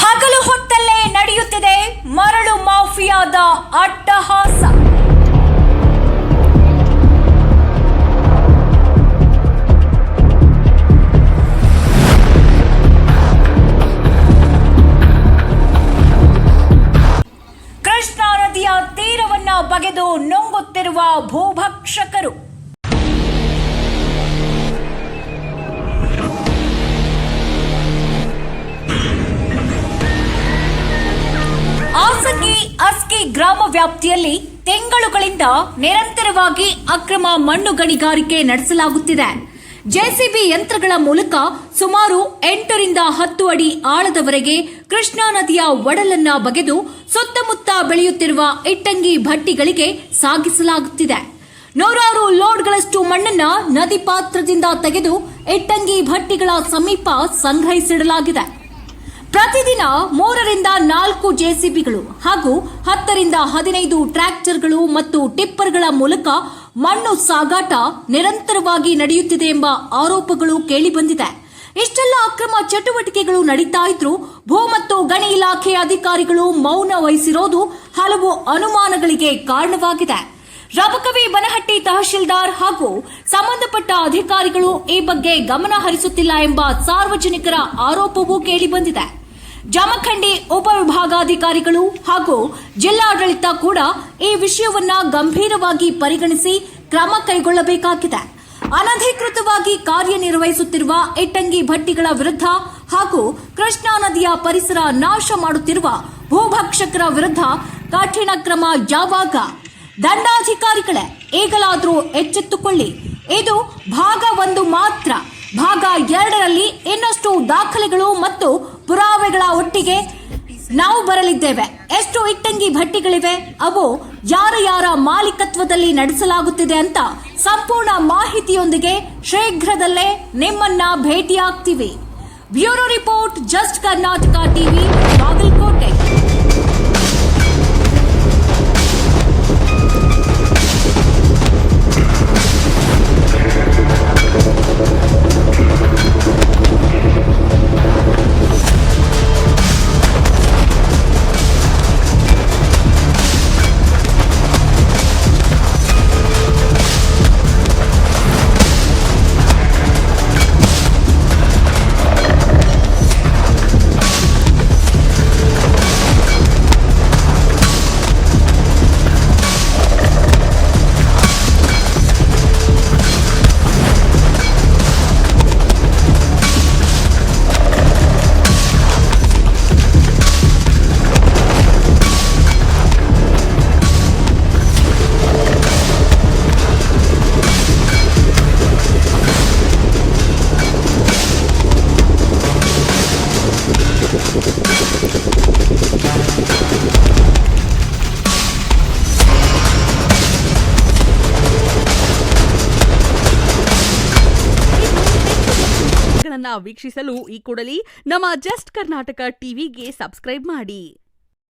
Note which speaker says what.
Speaker 1: ಹಗಲು ಹೊತ್ತಲ್ಲೇ ನಡೆಯುತ್ತಿದೆ ಮರಳು ಮಾಫಿಯಾದ ಅಟ್ಟಹಾಸ. ಕೃಷ್ಣಾ ನದಿಯ ತೀರವನ್ನ ಬಗೆದು ನುಂಗುತ್ತಿರುವ ಭೂಭಕ್ಷಕರು. ಆಸಗಿ ಅಸ್ಕಿ ಗ್ರಾಮ ವ್ಯಾಪ್ತಿಯಲ್ಲಿ ತಿಂಗಳುಗಳಿಂದ ನಿರಂತರವಾಗಿ ಅಕ್ರಮ ಮಣ್ಣು ಗಣಿಗಾರಿಕೆ ನಡೆಸಲಾಗುತ್ತಿದೆ. ಜೆಸಿಬಿ ಯಂತ್ರಗಳ ಮೂಲಕ ಸುಮಾರು 8 ರಿಂದ 10 ಅಡಿ ಆಳದವರೆಗೆ ಕೃಷ್ಣಾ ನದಿಯ ಒಡಲನ್ನ ಬಗೆದು ಸುತ್ತಮುತ್ತ ಬೆಳೆಯುತ್ತಿರುವ ಇಟ್ಟಂಗಿ ಭಟ್ಟಿಗಳಿಗೆ ಸಾಗಿಸಲಾಗುತ್ತಿದೆ. ನೂರಾರು ಲೋಡ್ಗಳಷ್ಟು ಮಣ್ಣನ್ನ ನದಿ ಪಾತ್ರದಿಂದ ತೆಗೆದು ಇಟ್ಟಂಗಿ ಭಟ್ಟಿಗಳ ಸಮೀಪ ಸಂಗ್ರಹಿಸಿಡಲಾಗಿದೆ. ಪ್ರತಿದಿನ 3 ರಿಂದ 4 ಜೆಸಿಬಿಗಳು ಹಾಗೂ 10 ರಿಂದ 15 ಟ್ರ್ಯಾಕ್ಟರ್ಗಳು ಮತ್ತು ಟಿಪ್ಪರ್ಗಳ ಮೂಲಕ ಮಣ್ಣು ಸಾಗಾಟ ನಿರಂತರವಾಗಿ ನಡೆಯುತ್ತಿದೆ ಎಂಬ ಆರೋಪಗಳು ಕೇಳಿಬಂದಿದೆ. ಇಷ್ಟೆಲ್ಲ ಅಕ್ರಮ ಚಟುವಟಿಕೆಗಳು ನಡೀತಾ ಇದ್ರೂ ಭೂ ಮತ್ತು ಗಣಿ ಇಲಾಖೆ ಅಧಿಕಾರಿಗಳು ಮೌನ ವಹಿಸಿರೋದು ಹಲವು ಅನುಮಾನಗಳಿಗೆ ಕಾರಣವಾಗಿದೆ. ರಬಕವಿ ಬನಹಟ್ಟಿ ತಹಶೀಲ್ದಾರ್ ಹಾಗೂ ಸಂಬಂಧಪಟ್ಟ ಅಧಿಕಾರಿಗಳು ಈ ಬಗ್ಗೆ ಗಮನ ಹರಿಸುತ್ತಿಲ್ಲ ಎಂಬ ಸಾರ್ವಜನಿಕರ ಆರೋಪವೂ ಕೇಳಿಬಂದಿದೆ. ಜಮಖಂಡಿ ಉಪವಿಭಾಗಾಧಿಕಾರಿಗಳು ಹಾಗೂ ಜಿಲ್ಲಾಡಳಿತ ಕೂಡ ಈ ವಿಷಯವನ್ನ ಗಂಭೀರವಾಗಿ ಪರಿಗಣಿಸಿ ಕ್ರಮ ಕೈಗೊಳ್ಳಬೇಕಾಗಿದೆ. ಅನಧಿಕೃತವಾಗಿ ಕಾರ್ಯನಿರ್ವಹಿಸುತ್ತಿರುವ ಇಟ್ಟಂಗಿ ಭಟ್ಟಿಗಳ ವಿರುದ್ಧ ಹಾಗೂ ಕೃಷ್ಣಾ ನದಿಯ ಪರಿಸರ ನಾಶ ಮಾಡುತ್ತಿರುವ ಭೂಭಕ್ಷಕರ ವಿರುದ್ಧ ಕಠಿಣ ಕ್ರಮ ಯಾವಾಗ? ದಂಡಾಧಿಕಾರಿಗಳೇ, ಈಗಲಾದರೂ ಎಚ್ಚೆತ್ತುಕೊಳ್ಳಿ. ಇದು ಭಾಗ 1 ಮಾತ್ರ. ಭಾಗ 2ರಲ್ಲಿ ಇನ್ನಷ್ಟು ದಾಖಲೆಗಳು ಮತ್ತು ಪುರಾವೆಗಳ ಒಟ್ಟಿಗೆ ನಾವು ಬರಲಿದ್ದೇವೆ. ಎಷ್ಟು ಇಟ್ಟಂಗಿ ಭಟ್ಟಿಗಳಿವೆ, ಅವು ಯಾರ ಮಾಲೀಕತ್ವದಲ್ಲಿ ನಡೆಸಲಾಗುತ್ತಿದೆ ಅಂತ ಸಂಪೂರ್ಣ ಮಾಹಿತಿಯೊಂದಿಗೆ ಶೀಘ್ರದಲ್ಲೇ ನಿಮ್ಮನ್ನ ಭೇಟಿಯಾಗ್ತೀವಿ. Bureau report, just Karnataka TV, Bagalkote.
Speaker 2: ವೀಕ್ಷಿಸಲು ಈ ಕೂಡಲೇ ನಮ್ಮ ಜಸ್ಟ್ ಕರ್ನಾಟಕ ಟಿವಿಗೆ ಸಬ್ಸ್ಕ್ರೈಬ್ ಮಾಡಿ.